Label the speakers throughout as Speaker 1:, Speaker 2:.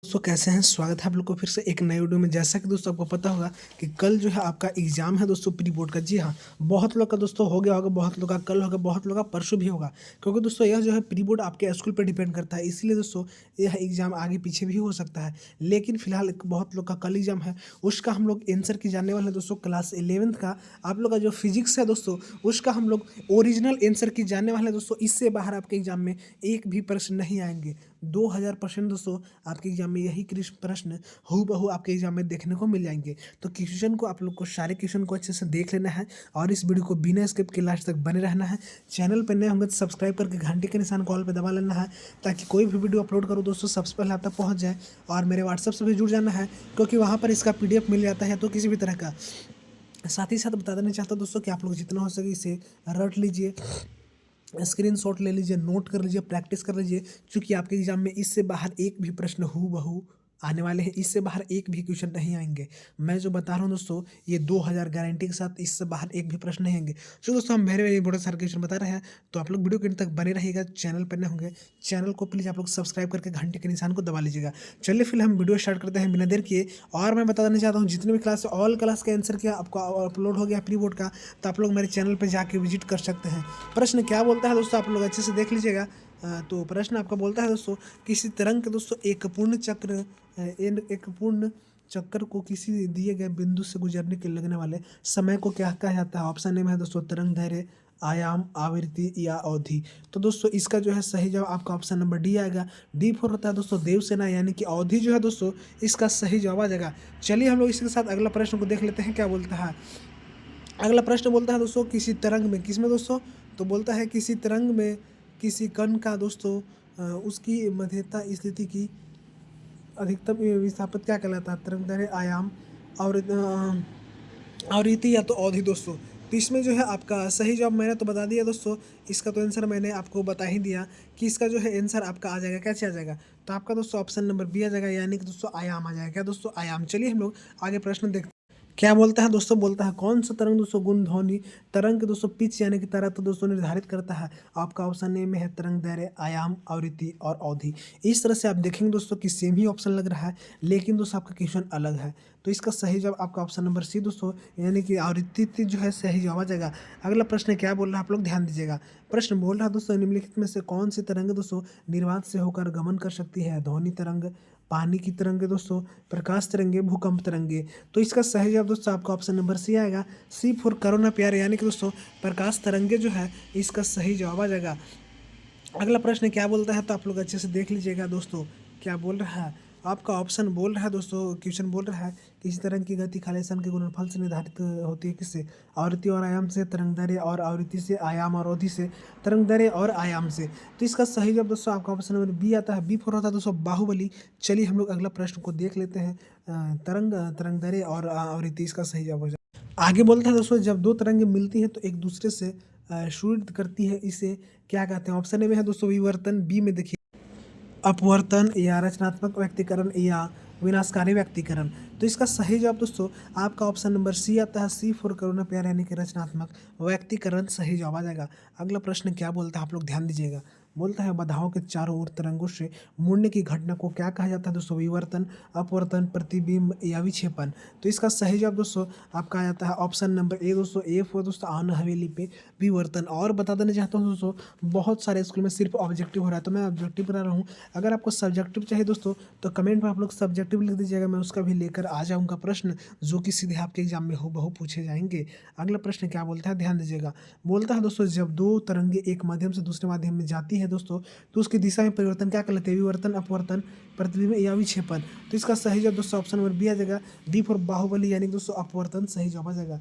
Speaker 1: दोस्तों कैसे हैं। स्वागत है आप लोग को फिर से एक नए वीडियो में। जैसा कि दोस्तों आपको पता होगा कि कल जो है आपका एग्जाम है दोस्तों प्री बोर्ड का। जी हाँ, बहुत लोग का दोस्तों हो गया होगा, बहुत लोग का कल होगा, बहुत लोग का परसों भी होगा। क्योंकि दोस्तों यह जो है प्री बोर्ड आपके स्कूल पर डिपेंड करता है, इसलिए दोस्तों यह एग्जाम आगे पीछे भी हो सकता है। लेकिन फिलहाल बहुत लोग का कल एग्जाम है, उसका हम लोग आंसर की जानने वाले हैं दोस्तों। क्लास 11th का आप लोग का जो फिजिक्स है दोस्तों, उसका हम लोग ओरिजिनल आंसर की जानने वाले हैं दोस्तों। इससे बाहर आपके एग्जाम में एक भी प्रश्न नहीं आएंगे। 2000% दोस्तों आपके एग्जाम में यही प्रश्न हूबहू आपके एग्जाम में देखने को मिल जाएंगे। तो क्वेश्चन को आप लोग को सारे क्वेश्चन को अच्छे से देख लेना है और इस वीडियो को बिना स्किप के लास्ट तक बने रहना है। चैनल पर नए होंगे तो सब्सक्राइब करके घंटे के निशान कॉल पर दबा लेना है, ताकि कोई भी वीडियो अपलोड करो दोस्तों सबसे पहले आप तक पहुँच जाए। और मेरे व्हाट्सएप से भी जुड़ जाना है, क्योंकि वहाँ पर इसका PDF मिल जाता है तो किसी भी तरह का। साथ ही साथ बता देना चाहता हूँ दोस्तों कि आप लोग जितना हो सके इसे रट लीजिए, स्क्रीनशॉट ले लीजिए, नोट कर लीजिए, प्रैक्टिस कर लीजिए। क्योंकि आपके एग्जाम में इससे बाहर एक भी प्रश्न हूबहू आने वाले हैं, इससे बाहर एक भी क्वेश्चन नहीं आएंगे। मैं जो बता रहा हूँ दोस्तों, ये 2000 गारंटी के साथ इससे बाहर एक भी प्रश्न नहीं आएंगे। जो दोस्तों हम मेरे मेरे बहुत सारे क्वेश्चन बता रहे हैं, तो आप लोग वीडियो के अंत तक बने रहिएगा। चैनल पर नए होंगे, चैनल को प्लीज़ आप लोग सब्सक्राइब करके घंटे के निशान को दबा लीजिएगा। चलिए फिर हम वीडियो स्टार्ट करते हैं बिना देर किए। और मैं बता देना चाहता हूँ, जितने भी क्लास ऑल क्लास का आंसर किया आपको अपलोड हो गया प्री बोर्ड का, तो आप लोग मेरे चैनल पर जाके विजिट कर सकते हैं। प्रश्न क्या बोलता है दोस्तों, आप लोग अच्छे से देख लीजिएगा। तो प्रश्न आपका बोलता है दोस्तों, किसी तरंग के दोस्तों एक पूर्ण चक्कर को किसी दिए गए बिंदु से गुजरने के लगने वाले समय को क्या कहा जाता है। ऑप्शन ए में है दोस्तों तरंग दैर्घ्य, आयाम, आवृत्ति या अवधि। तो दोस्तों इसका जो है सही जवाब आपका ऑप्शन नंबर डी आएगा। डी फोर होता है दोस्तों देवसेना, यानी कि अवधि जो है दोस्तों इसका सही जवाब आ जाएगा। चलिए हम लोग इसके साथ अगला प्रश्न को देख लेते हैं क्या बोलता है। अगला प्रश्न बोलता है दोस्तों, किसी तरंग में, किसमें दोस्तों, तो बोलता है किसी तरंग में किसी कण का दोस्तों उसकी मध्यता स्थिति की अधिकतम विस्थापन क्या कहलाता है। तरंग दैर्घ्य, आयाम, आवृत्ति या तो अवधि दोस्तों। तो इसमें जो है आपका सही जवाब मैंने तो बता दिया दोस्तों। इसका तो आंसर मैंने आपको बता ही दिया कि इसका जो है आंसर आपका आ जाएगा, कैसे आ जाएगा, तो आपका दोस्तों ऑप्शन नंबर बी आ जाएगा, यानी कि दोस्तों आयाम आ जाएगा। क्या दोस्तों, आयाम। चलिए हम लोग आगे प्रश्न देखते हैं। क्या बोलता है दोस्तों, बोलता है कौन सा तरंग दोस्तों गुण ध्वनि तरंग के दोस्तों पिच यानी कि तरह तो दोस्तों निर्धारित करता है। आपका ऑप्शन ए में है तरंग दैर्घ्य, आयाम, आवृत्ति और अवधि। इस तरह से आप देखेंगे दोस्तों कि सेम ही ऑप्शन लग रहा है, लेकिन दोस्तों आपका क्वेश्चन अलग है। तो इसका सही जवाब आपका ऑप्शन नंबर सी दोस्तों, यानी कि आवृत्ति जो है सही जवाब आ जाएगा। अगला प्रश्न क्या बोल रहा है आप लोग ध्यान दीजिएगा। प्रश्न बोल रहा है दोस्तों, निम्नलिखित में से कौन सी तरंग दोस्तों निर्वात से होकर गमन कर सकती है। ध्वनि तरंग, पानी की तरंगे दोस्तों, प्रकाश तरंगे, भूकंप तरंगे। तो इसका सही जवाब दोस्तों आपका ऑप्शन नंबर सी आएगा। सी फॉर करोना प्यार, यानी कि दोस्तों प्रकाश तरंगे जो है इसका सही जवाब आ जाएगा। अगला प्रश्न क्या बोलता है, तो आप लोग अच्छे से देख लीजिएगा दोस्तों। क्या बोल रहा है आपका ऑप्शन, बोल रहा है दोस्तों, क्वेश्चन बोल रहा है किसी तरंग की गति खालिस्तान के गुणनफल से निर्धारित होती है। किससे, आवृत्ति और आयाम से, तरंग दैर्घ्य और आवृत्ति से, आयाम और अवधि से, तरंग दैर्घ्य और आयाम से। तो इसका सही जवाब दोस्तों आपका ऑप्शन नंबर बी आता है। बी फोर होता है दोस्तों बाहुबली। चलिए हम लोग अगला प्रश्न को देख लेते हैं। तरंग दैर्घ्य और आवृत्ति इसका सही जवाब हो जाए। आगे बोलता है दोस्तों, जब दो तरंगें मिलती हैं तो एक दूसरे से शूट करती है, इसे क्या कहते हैं। ऑप्शन ए में है दोस्तों विवर्तन, बी में देखिए अपवर्तन, या रचनात्मक व्यक्तीकरण, या विनाशकारी व्यक्तीकरण। तो इसका सही जवाब दोस्तों आपका ऑप्शन नंबर सी आता है। सी फॉर करुणा प्यार, यानी कि रचनात्मक व्यक्तीकरण सही जवाब आ जाएगा। अगला प्रश्न क्या बोलता है आप लोग ध्यान दीजिएगा। बोलता है बाधाओं के चारों ओर तरंगों से मुड़ने की घटना को क्या कहा जाता है दोस्तों। विवर्तन, अपवर्तन, प्रतिबिंब या विक्षेपण। तो इसका सही जवाब दोस्तों आपका आ जाता है ऑप्शन नंबर ए दोस्तों। ए फॉर दोस्तों आन हवेली पे विवर्तन। और बता देना चाहता हूँ दोस्तों, बहुत सारे स्कूल में सिर्फ ऑब्जेक्टिव हो रहा है, तो मैं ऑब्जेक्टिव बना रहा हूँ। अगर आपको सब्जेक्टिव चाहिए दोस्तों, तो कमेंट में आप लोग सब्जेक्टिव लिख दीजिएगा, मैं उसका भी लेकर आ जाऊँगा प्रश्न, जो कि सीधे आपके एग्जाम में हूबहू पूछे जाएंगे। अगला प्रश्न क्या बोलता है ध्यान दीजिएगा। बोलता है दोस्तों, जब दो तरंगे एक माध्यम से दूसरे माध्यम में जाती है दोस्तों, तो उसकी दिशा में परिवर्तन क्या कहलाते हैं। विवर्तन, अपवर्तन, प्रतिबिंब या विक्षेपण। तो इसका सही जवाब दोस्तों ऑप्शन नंबर बी आ जाएगा। डी फॉर बाहुबली, यानी दोस्तों अपवर्तन सही जवाब आ जाएगा।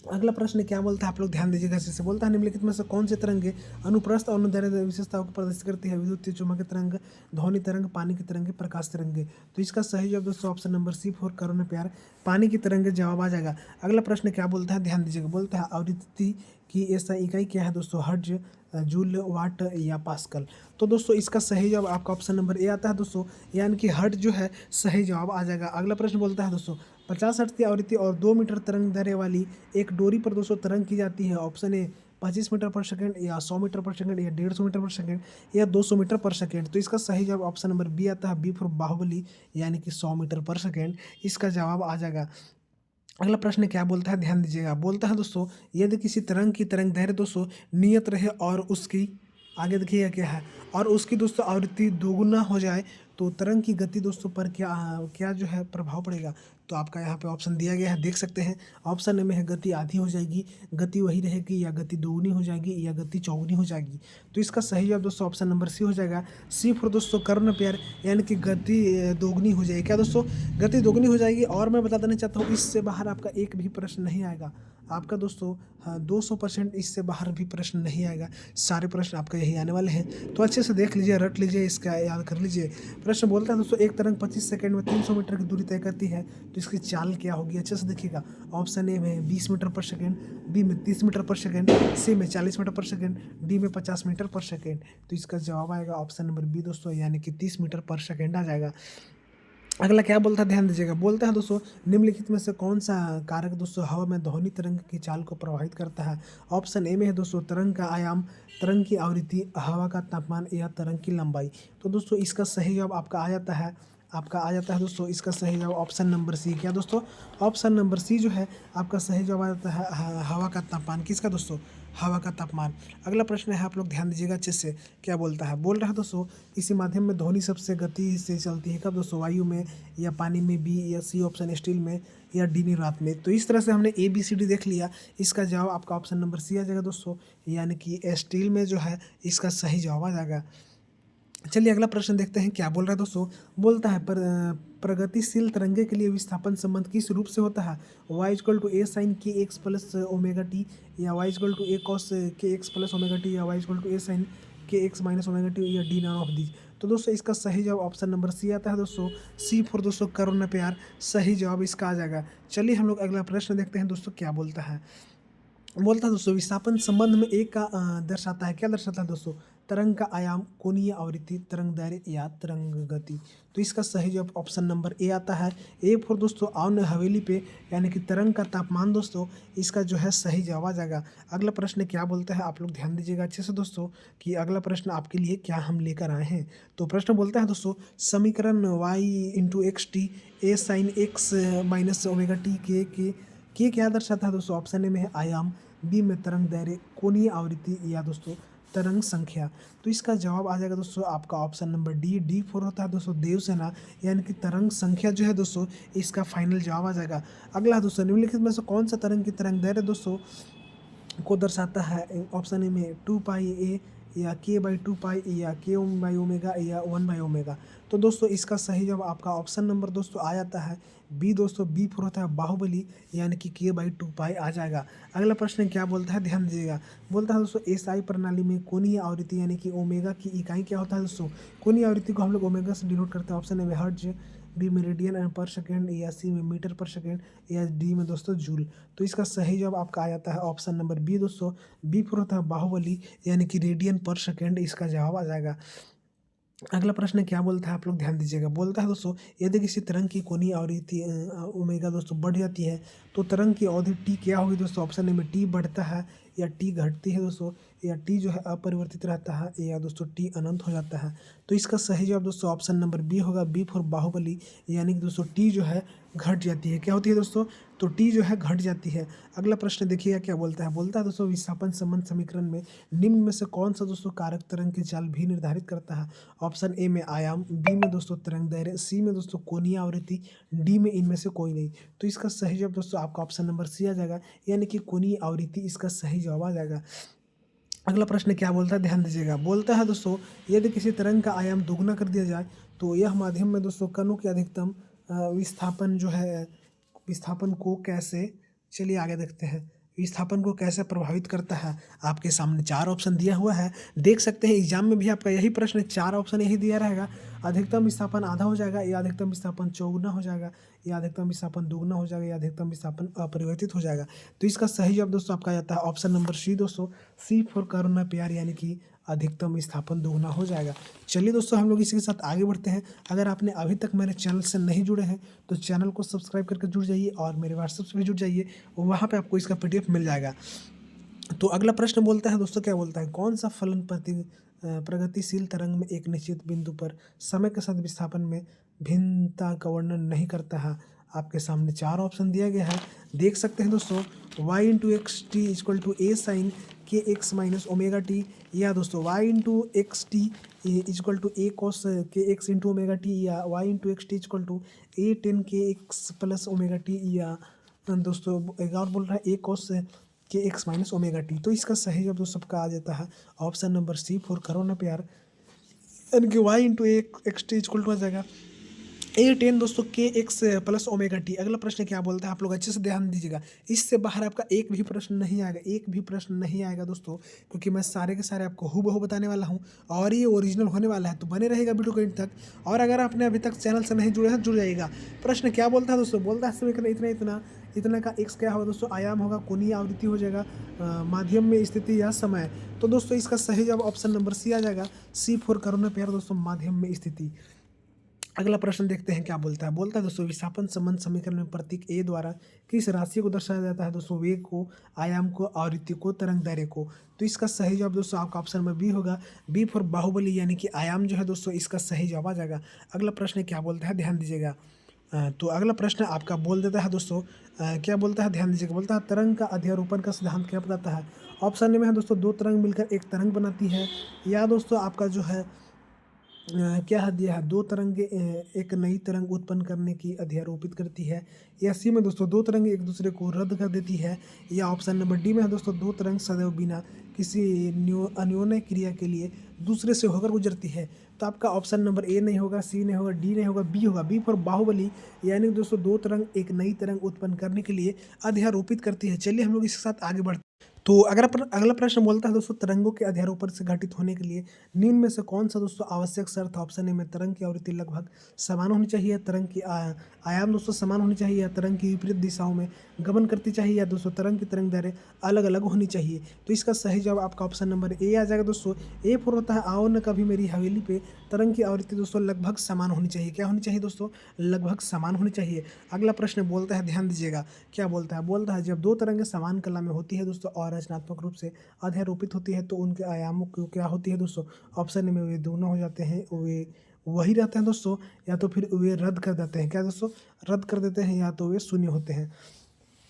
Speaker 1: अगला प्रश्न क्या बोलता है आप लोग ध्यान दीजिएगा। जैसे बोलता है निम्नलिखित में से कौन से तरंगे अनुप्रस्थ और अनुदैर्घ्य विशेषताओं को प्रदर्शित करती है। विद्युत चुम्बकीय तरंग, ध्वनि तरंग, पानी की तरंगे, प्रकाश तरंगे। तो इसका सही जवाब दोस्तों ऑप्शन नंबर सी फॉर करुणा प्यार, पानी की तरंगे जवाब आ जाएगा। अगला प्रश्न क्या बोलता है ध्यान दीजिएगा। बोलता है आवृत्ति की ऐसा इकाई क्या है दोस्तों। हर्ट्ज, जूल, वाट या पास्कल। तो दोस्तों इसका सही जवाब आपका ऑप्शन नंबर ए आता है दोस्तों, यानी कि हर्ट्ज जो है सही जवाब आ जाएगा। अगला प्रश्न बोलता है दोस्तों, 50 हर्ट्ज की आवृत्ति और 2 मीटर तरंग दैर्घ्य वाली एक डोरी पर दोस्तों तरंग की जाती है। ऑप्शन ए 25 मीटर पर सेकेंड या 100 मीटर पर सेकेंड या 150 मीटर पर सेकेंड या 200 मीटर पर सेकेंड। तो इसका सही जवाब ऑप्शन नंबर बी आता है, बी फॉर बाहुबली, यानी कि 100 मीटर पर सेकेंड इसका जवाब आ जाएगा। अगला प्रश्न क्या बोलता है, ध्यान दीजिएगा। बोलता है दोस्तों, यदि किसी तरंग की तरंग दैर्ध्य दोस्तों नियत रहे और उसकी, आगे देखिएगा क्या है, और उसकी दोस्तों आवृत्ति दोगुना हो जाए तो तरंग की गति दोस्तों पर क्या क्या जो है प्रभाव पड़ेगा। तो आपका यहाँ पे ऑप्शन दिया गया है, देख सकते हैं। ऑप्शन ए में है गति आधी हो जाएगी, गति वही रहेगी, या गति दोगुनी हो जाएगी, या गति चौगुनी हो जाएगी। तो इसका सही जवाब दोस्तों ऑप्शन नंबर सी हो जाएगा, सी फॉर दोस्तों कर्ण प्यार, यानी कि गति दोगुनी हो जाएगी। क्या दोस्तों, गति दोगुनी हो जाएगी। और मैं बता देना चाहता हूँ, इससे बाहर आपका एक भी प्रश्न नहीं आएगा आपका दोस्तों। हाँ, 200% इससे बाहर भी प्रश्न नहीं आएगा, सारे प्रश्न आपका यही आने वाले हैं। तो अच्छे से देख लीजिए, रट लीजिए, इसका याद कर लीजिए। प्रश्न बोलता है दोस्तों, एक तरंग 25 सेकंड में 300 मीटर की दूरी तय करती है, तो इसकी चाल क्या होगी। अच्छे से देखिएगा। ऑप्शन ए में 20 मीटर पर सेकेंड, बी में 30 मीटर पर सेकेंड, सी में 40 मीटर पर सेकेंड, डी में 50 मीटर पर सेकेंड। तो इसका जवाब आएगा ऑप्शन नंबर बी दोस्तों, यानी कि 30 मीटर पर सेकेंड आ जाएगा। अगला क्या बोलता है, ध्यान दीजिएगा। बोलता है दोस्तों, निम्नलिखित में से कौन सा कारक दोस्तों हवा में ध्वनि तरंग की चाल को प्रभावित करता है। ऑप्शन ए में है दोस्तों तरंग का आयाम, तरंग की आवृत्ति, हवा का तापमान या तरंग की लंबाई। तो दोस्तों इसका सही जवाब आपका आ जाता है, दोस्तों इसका सही जवाब ऑप्शन नंबर सी। क्या दोस्तों, ऑप्शन नंबर सी जो है आपका सही जवाब आ जाता है हवा का तापमान। किसका दोस्तों, हवा का तापमान। अगला प्रश्न है, आप लोग ध्यान दीजिएगा अच्छे से। क्या बोलता है, बोल रहा है दोस्तों, इसी माध्यम में ध्वनि सबसे गति से चलती है। कब दोस्तों, वायु में, या पानी में, बी या सी ऑप्शन, स्टील में, या डी निर्वात में। तो इस तरह से हमने ABCD देख लिया। इसका जवाब आपका ऑप्शन नंबर सी आ जाएगा दोस्तों, यानी कि स्टील में जो है इसका सही जवाब आ जाएगा। चलिए अगला प्रश्न देखते हैं, क्या बोल रहा है दोस्तों। बोलता है, प्रगतिशील तरंगे के लिए विस्थापन संबंध किस रूप से होता है। y = a sin kx plus omega t, या y = a cos kx plus omega t, या y = a sin kx minus omega t, या डी नॉन ऑफ दीज। तो दोस्तों इसका सही जवाब ऑप्शन नंबर सी आता है दोस्तों, सी फॉर दोस्तों करुण प्यार, सही जवाब इसका आ जाएगा। चलिए हम लोग अगला प्रश्न देखते हैं दोस्तों, क्या बोलता है। बोलता है दोस्तों, विस्थापन संबंध में एक का दर्शाता है। क्या दर्शाता है दोस्तों, तरंग का आयाम, कोणीय आवृत्ति, तरंग दैर्घ्य या तरंग गति। तो इसका सही जवाब ऑप्शन नंबर ए आता है, ए फॉर दोस्तों आवन हवेली पे, यानी कि तरंग का तापमान दोस्तों इसका जो है सही जवाब आ जाएगा। अगला प्रश्न क्या बोलता है, आप लोग ध्यान दीजिएगा अच्छे से दोस्तों, कि अगला प्रश्न आपके लिए क्या हम लेकर आए हैं। तो प्रश्न बोलता है दोस्तों, समीकरण y × a sin x minus omega T के क्या दर्शाता है दोस्तों। ऑप्शन ए में है आयाम, बी में तरंग दैर्घ्य, कोणीय आवृत्ति, या दोस्तों तरंग संख्या। तो इसका जवाब आ जाएगा दोस्तों आपका ऑप्शन नंबर डी फॉर होता है दोस्तों देवसेना, यानी कि तरंग संख्या जो है दोस्तों इसका फाइनल जवाब आ जाएगा। अगला दोस्तों, निम्नलिखित में से कौन सा तरंग की तरंग दैर्घ्य दोस्तों को दर्शाता है। ऑप्शन ए में 2πa, या k/2π, या k/ओमेगा, या 1/ओमेगा। तो दोस्तों इसका सही जवाब आपका ऑप्शन नंबर दोस्तों आ जाता है बी दोस्तों, बी फॉर होता है बाहुबली, यानी कि k/2π आ जाएगा। अगला प्रश्न क्या बोलता है, ध्यान दीजिएगा। बोलता है दोस्तों, SI प्रणाली में कोणीय आवृत्ति यानी कि ओमेगा की इकाई क्या होता है दोस्तों। कोणीय आवृत्ति को हम लोग ओमेगा से डिनोट करते हैं। ऑप्शन ए में हर्ट्ज, बी में रेडियन पर सेकेंड, या सी में मीटर पर सेकेंड, या डी में दोस्तों जूल। तो इसका सही जवाब आपका आ जाता है ऑप्शन नंबर बी दोस्तों, बी फॉर होता है बाहुबली, यानी कि रेडियन पर सेकेंड इसका जवाब आ जाएगा। अगला प्रश्न क्या बोलता है, आप लोग ध्यान दीजिएगा। बोलता है दोस्तों, यदि किसी तरंग की कोणीय आवृत्ति ओमेगा दोस्तों बढ़ जाती है, तो तरंग की अवधि टी क्या होगी दोस्तों। ऑप्शन ए में टी बढ़ता है, या टी घटती है दोस्तों, या टी जो है अपरिवर्तित रहता है, या दोस्तों टी अनंत हो जाता है। तो इसका सही जवाब दोस्तों ऑप्शन नंबर बी होगा, बी फॉर बाहुबली, यानी कि दोस्तों टी जो है घट जाती है। क्या होती है दोस्तों, तो टी जो है घट जाती है। अगला प्रश्न देखिएगा क्या बोलता है। बोलता है दोस्तों, विस्थापन संबंध समीकरण में निम्न में से कौन सा दोस्तों कारक तरंग की चाल भी निर्धारित करता है। ऑप्शन ए में आयाम, बी में दोस्तों तरंग दैर्घ्य, सी में दोस्तों कोणीय आवृत्ति, डी में इनमें से कोई नहीं। तो इसका सही जवाब दोस्तों आपका ऑप्शन नंबर सी आ जाएगा, यानी कि कोणीय आवृत्ति इसका सही जवाब आ जाएगा। अगला प्रश्न क्या बोलता है, ध्यान दीजिएगा। बोलता है दोस्तों, यदि किसी तरंग का आयाम दोगुना कर दिया जाए, तो यह माध्यम में दोस्तों कणों के अधिकतम विस्थापन जो है, विस्थापन को कैसे, चलिए आगे देखते हैं, विस्थापन को कैसे प्रभावित करता है। आपके सामने 4 ऑप्शन दिया हुआ है, देख सकते हैं। एग्जाम में भी आपका यही प्रश्न 4 ऑप्शन यही दिया रहेगा। अधिकतम विस्थापन आधा हो जाएगा, या अधिकतम विस्थापन चौगुना हो जाएगा, या अधिकतम विस्थापन दुगुना हो जाएगा, या अधिकतम विस्थापन अपरिवर्तित हो जाएगा। तो इसका सही जवाब दोस्तों आपका जाता है ऑप्शन नंबर सी दोस्तों, सी फॉर करुणा प्यार, यानी कि अधिकतम विस्थापन दोगुना हो जाएगा। चलिए दोस्तों हम लोग इसी के साथ आगे बढ़ते हैं। अगर आपने अभी तक मेरे चैनल से नहीं जुड़े हैं, तो चैनल को सब्सक्राइब करके जुड़ जाइए, और मेरे व्हाट्सएप से भी जुड़ जाइए, वहाँ पे आपको इसका PDF मिल जाएगा। तो अगला प्रश्न बोलता है दोस्तों, क्या बोलता है, कौन सा फलन प्रगतिशील तरंग में एक निश्चित बिंदु पर समय के साथ विस्थापन में भिन्नता का वर्णन नहीं करता है। आपके सामने 4 ऑप्शन दिया गया है, देख सकते हैं दोस्तों। y into x t equal to a sine k x minus omega t, या दोस्तों y into x t equal to a cos k x into omega t, या y into x t equal to a tan k x plus omega t, या दोस्तों एक और बोल रहा है a cos k x minus omega t. तो इसका सही जवाब दोस्तों सबका आ जाता है ऑप्शन नंबर सी फॉर करो ना प्यार, यानी कि y into x t equal to आ जाएगा ए टेन दोस्तों के एक्स प्लस ओमेगा टी। अगला प्रश्न क्या बोलता है, आप लोग अच्छे से ध्यान दीजिएगा, इससे बाहर आपका एक भी प्रश्न नहीं आएगा, एक भी प्रश्न नहीं आएगा दोस्तों, क्योंकि मैं सारे के सारे आपको हूबहू बताने वाला हूँ और ये ओरिजिनल होने वाला है। तो बने रहेगा वीडियो के अंत तक, और अगर आपने अभी तक चैनल से नहीं जुड़े हैं जुड़ जाइएगा। प्रश्न क्या बोलता है दोस्तों, बोलता है समीकरण इतना इतना इतना का एक्स क्या होगा दोस्तों, आयाम होगा, कोणीय आवृत्ति हो जाएगा, माध्यम में स्थिति या समय। तो दोस्तों इसका सही जवाब ऑप्शन नंबर सी आ जाएगा, सी फॉर करो ना प्यार दोस्तों, माध्यम में स्थिति। अगला प्रश्न देखते हैं क्या बोलता है, बोलता है दोस्तों विस्थापन संबंध समीकरण में प्रतीक ए द्वारा किस राशि को दर्शाया जाता है दोस्तों, वेग को, आयाम को, आवृत्ति को, तरंग दैर्ध्य को। तो इसका सही जवाब दोस्तों आपका ऑप्शन नंबर बी होगा, बी फॉर बाहुबली, यानी कि आयाम जो है दोस्तों इसका सही जवाब आ जाएगा। अगला प्रश्न क्या बोलता है, ध्यान दीजिएगा। तो अगला प्रश्न आपका बोल देता है दोस्तों, क्या बोलता है, ध्यान दीजिएगा। बोलता है तरंग का अध्यारोपण का सिद्धांत क्या बताता है। ऑप्शन में है दोस्तों, 2 तरंग मिलकर एक तरंग बनाती है, या दोस्तों आपका जो है क्या दिया है, 2 तरंगे एक नई तरंग उत्पन्न करने की अध्यारोपित करती है, या सी में दोस्तों 2 तरंगे एक दूसरे को रद्द कर देती है, या ऑप्शन नंबर डी में है दोस्तों 2 तरंग सदैव बिना किसी अन्योन्य क्रिया के लिए दूसरे से होकर गुजरती है। तो आपका ऑप्शन नंबर ए नहीं होगा, सी नहीं होगा, डी नहीं होगा, बी होगा, बी फॉर बाहुबली, यानी दोस्तों 2 तरंग एक नई तरंग उत्पन्न करने के लिए अध्यारोपित करती है। चलिए हम लोग इसके साथ आगे बढ़ते। तो अगर अगला प्रश्न बोलता है दोस्तों, तरंगों के अध्यारोपण से घटित होने के लिए निम्न में से कौन सा दोस्तों आवश्यक शर्त। ऑप्शन ए में तरंग की आवृत्ति लगभग समान होनी चाहिए, तरंग की आयाम दोस्तों समान होनी चाहिए, या तरंग की विपरीत दिशाओं में गमन करती चाहिए, या दोस्तों तरंग की तरंग दैर्ध्य अलग अलग होनी चाहिए। तो इसका सही जवाब आपका ऑप्शन नंबर ए आ जाएगा दोस्तों। ए फॉर होता है आओ न कभी मेरी हवेली पे, तरंग की आवृत्ति दोस्तों लगभग समान होनी चाहिए। क्या होनी चाहिए दोस्तों, लगभग समान होनी चाहिए। अगला प्रश्न बोलता है, ध्यान दीजिएगा, क्या बोलता है, बोलता है जब 2 तरंगें समान कला में होती है दोस्तों और रचनात्मक रूप से अध्यारोपित होती है तो उनके आयामों की क्या होती है दोस्तों। ऑप्शन में वे दोनों हो जाते हैं, वे वही रहते हैं दोस्तों, या तो फिर वे रद्द कर देते हैं, क्या दोस्तों, रद्द कर देते हैं, या तो वे शून्य होते हैं।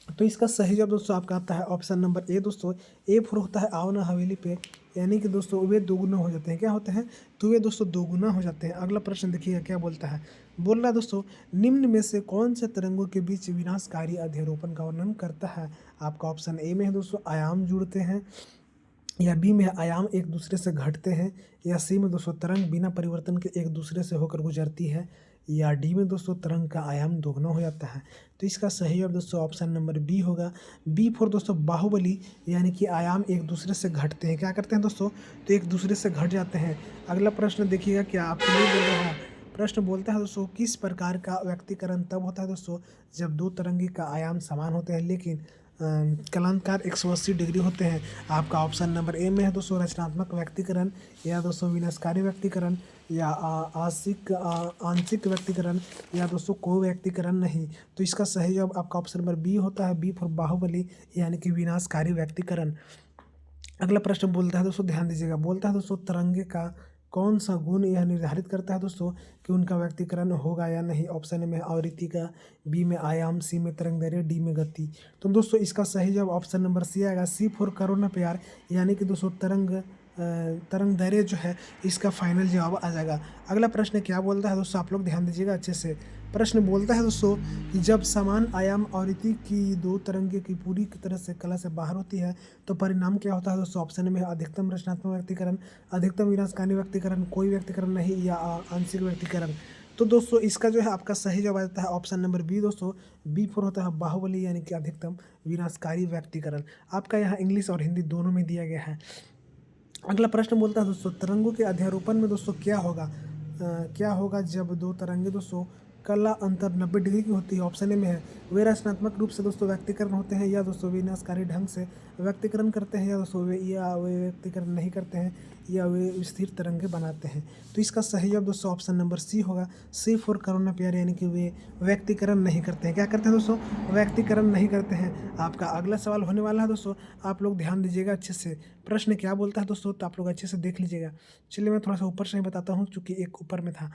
Speaker 1: तो इसका सही जवाब दोस्तों आपका आता है ऑप्शन नंबर ए दोस्तों। ए फॉर होता है आओ ना हवेली पे, यानी कि दोस्तों वे दोगुना हो जाते हैं। क्या होते हैं, तो वे दोस्तों दोगुना हो जाते हैं। अगला प्रश्न देखिएगा क्या बोलता है, बोल रहा है दोस्तों निम्न में से कौन से तरंगों के बीच विनाशकारी अध्यारोपण का वर्णन करता है। आपका ऑप्शन ए में है दोस्तों आयाम जुड़ते हैं, या बी में आयाम एक दूसरे से घटते हैं, या सी में दोस्तों तरंग बिना परिवर्तन के एक दूसरे से होकर गुजरती है, या डी में दोस्तों तरंग का आयाम दोगुना हो जाता है। तो इसका सही जवाब दोस्तों ऑप्शन नंबर बी होगा, बी फॉर दोस्तों बाहुबली, यानी कि आयाम एक दूसरे से घटते हैं। क्या करते हैं दोस्तों, तो एक दूसरे से घट जाते हैं। अगला प्रश्न देखिएगा क्या आपके लिए बोल रहा है। प्रश्न बोलता है दोस्तों किस प्रकार का व्यक्तीकरण तब होता है दोस्तों जब 2 तरंगे का आयाम समान होते हैं लेकिन कलांकार 180 डिग्री होते हैं। आपका ऑप्शन नंबर ए में है दोस्तों रचनात्मक व्यक्तीकरण, या दोस्तों विनाशकारी व्यक्तीकरण, या आंशिक व्यक्तीकरण, या दोस्तों कोई व्यक्तीकरण नहीं। तो इसका सही जवाब आपका ऑप्शन नंबर बी होता है, बी फॉर बाहुबली, यानी कि विनाशकारी व्यक्तीकरण। अगला प्रश्न बोलता है दोस्तों, ध्यान दीजिएगा, बोलता है दोस्तों तरंगे का कौन सा गुण यह निर्धारित करता है दोस्तों कि उनका व्यक्तीकरण होगा या नहीं। ऑप्शन में आवृत्ति का, बी में आयाम, सी में तरंग दैर्ध्य, डी में गति। तो दोस्तों इसका सही जवाब ऑप्शन नंबर सी आएगा, सी फॉर करो ना प्यार, यानी कि दोस्तों तरंग दैर्ध्य जो है इसका फाइनल जवाब आ जाएगा। अगला प्रश्न क्या बोलता है दोस्तों, आप लोग ध्यान दीजिएगा अच्छे से। प्रश्न बोलता है दोस्तों कि जब समान आयाम आवृत्ति की 2 तरंगे की पूरी तरह से कला से बाहर होती है तो परिणाम क्या होता है दोस्तों। ऑप्शन में अधिकतम रचनात्मक व्यक्तीकरण, अधिकतम विनाशकारी व्यक्तीकरण, कोई व्यक्तीकरण नहीं, या आंशिक व्यक्तीकरण। तो दोस्तों इसका जो है आपका सही जवाब आता है ऑप्शन नंबर बी दोस्तों, बी फॉर होता है बाहुबली, यानी कि अधिकतम विनाशकारी व्यक्तीकरण। आपका यहाँ इंग्लिश और हिंदी दोनों में दिया गया है। अगला प्रश्न बोलता है दोस्तों तरंगों के अध्यारोपण में दोस्तों क्या होगा, क्या होगा जब 2 तरंगे दोस्तों कला अंतर 90 डिग्री की होती है, ऑप्शन ए में है। वे रचनात्मक रूप से दोस्तों व्यक्तिकरण होते हैं, या दोस्तों विनाशकारी ढंग से व्यक्तिकरण करते हैं, या दोस्तों वे व्यक्तिकरण नहीं करते हैं, या वे स्थिर तरंगे बनाते हैं। तो इसका सही जवाब दोस्तों ऑप्शन नंबर सी होगा, सी फॉर करुणा प्यार, यानी कि वे व्यक्तिकरण नहीं करते हैं। क्या करते हैं दोस्तों? व्यक्तिकरण नहीं करते हैं। आपका अगला सवाल होने वाला है दोस्तों, आप लोग ध्यान दीजिएगा अच्छे से। प्रश्न क्या बोलता है दोस्तों, तो आप लोग अच्छे से देख लीजिएगा। चलिए मैं थोड़ा सा ऊपर से ही बताता हूँ, चूँकि एक ऊपर में था।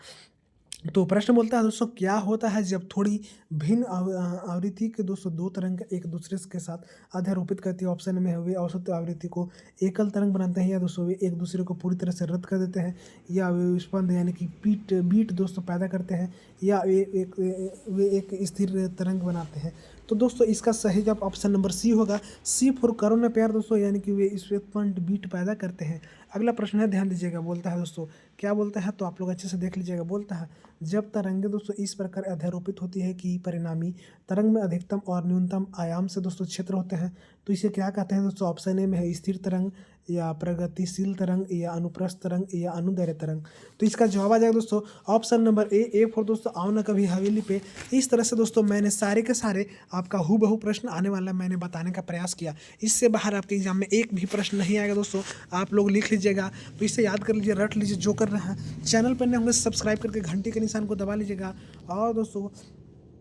Speaker 1: तो प्रश्न बोलता है दोस्तों, क्या होता है जब थोड़ी भिन्न आवृत्ति के दोस्तों दो तरंग एक दूसरे के साथ अध्यारोपित करती है? ऑप्शन में है, वे औसत आवृत्ति को एकल तरंग बनाते हैं, या दोस्तों वे एक दूसरे को पूरी तरह से रद्द कर देते हैं, या वे स्पंद यानी कि बीट दोस्तों पैदा करते हैं, या वे एक स्थिर तरंग बनाते हैं। तो दोस्तों इसका सही जवाब ऑप्शन नंबर सी होगा, सी फॉर करुणा प्यार दोस्तों, यानी कि वे स्पंद बीट पैदा करते हैं। अगला प्रश्न है, ध्यान दीजिएगा। बोलता है दोस्तों, क्या बोलता है तो आप लोग अच्छे से देख लीजिएगा। बोलता है, जब तरंगें दोस्तों इस प्रकार अध्यारोपित होती है कि परिणामी तरंग में अधिकतम और न्यूनतम आयाम से दोस्तों क्षेत्र होते हैं, तो इसे क्या कहते हैं दोस्तों? ऑप्शन ए में है स्थिर तरंग, या प्रगतिशील तरंग, या अनुप्रस्थ तरंग, या अनुदैर्ध्य तरंग। तो इसका जवाब आ जाएगा दोस्तों ऑप्शन नंबर ए फॉर दोस्तों आओ ना कभी हवेली पे। इस तरह से दोस्तों मैंने सारे के सारे आपका हूबहू प्रश्न आने वाला मैंने बताने का प्रयास किया। इससे बाहर आपके एग्जाम में एक भी प्रश्न नहीं आएगा दोस्तों, आप लोग लिख लीजिएगा। तो इसे याद कर लीजिए, रट लीजिए जो कर रहे हैं। चैनल पर नए होंगे सब्सक्राइब करके घंटी के निशान को दबा लीजिएगा, और दोस्तों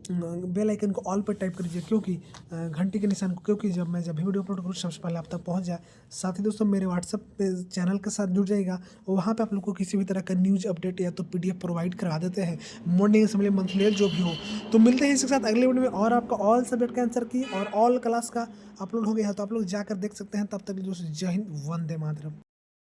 Speaker 1: बेल आइकन को ऑल पर टाइप कर लीजिए, क्योंकि घंटी के निशान को, क्योंकि जब भी वीडियो अपलोड करूँ सबसे पहले आप तक पहुंच जाए। साथ ही दोस्तों मेरे व्हाट्सएप पे चैनल के साथ जुड़ जाइएगा, वहाँ पे आप लोग को किसी भी तरह का न्यूज़ अपडेट या तो PDF प्रोवाइड करा देते हैं, मॉर्निंग असेंबली, मंथली जो भी हो। तो मिलते हैं इसके साथ अगले वीडियो में, और आपका ऑल सब्जेक्ट का आंसर की और ऑल क्लास का अपलोड हो गया है, तो आप लोग जाकर देख सकते हैं। तब तक दोस्तों जय हिंद, वंदे मातरम।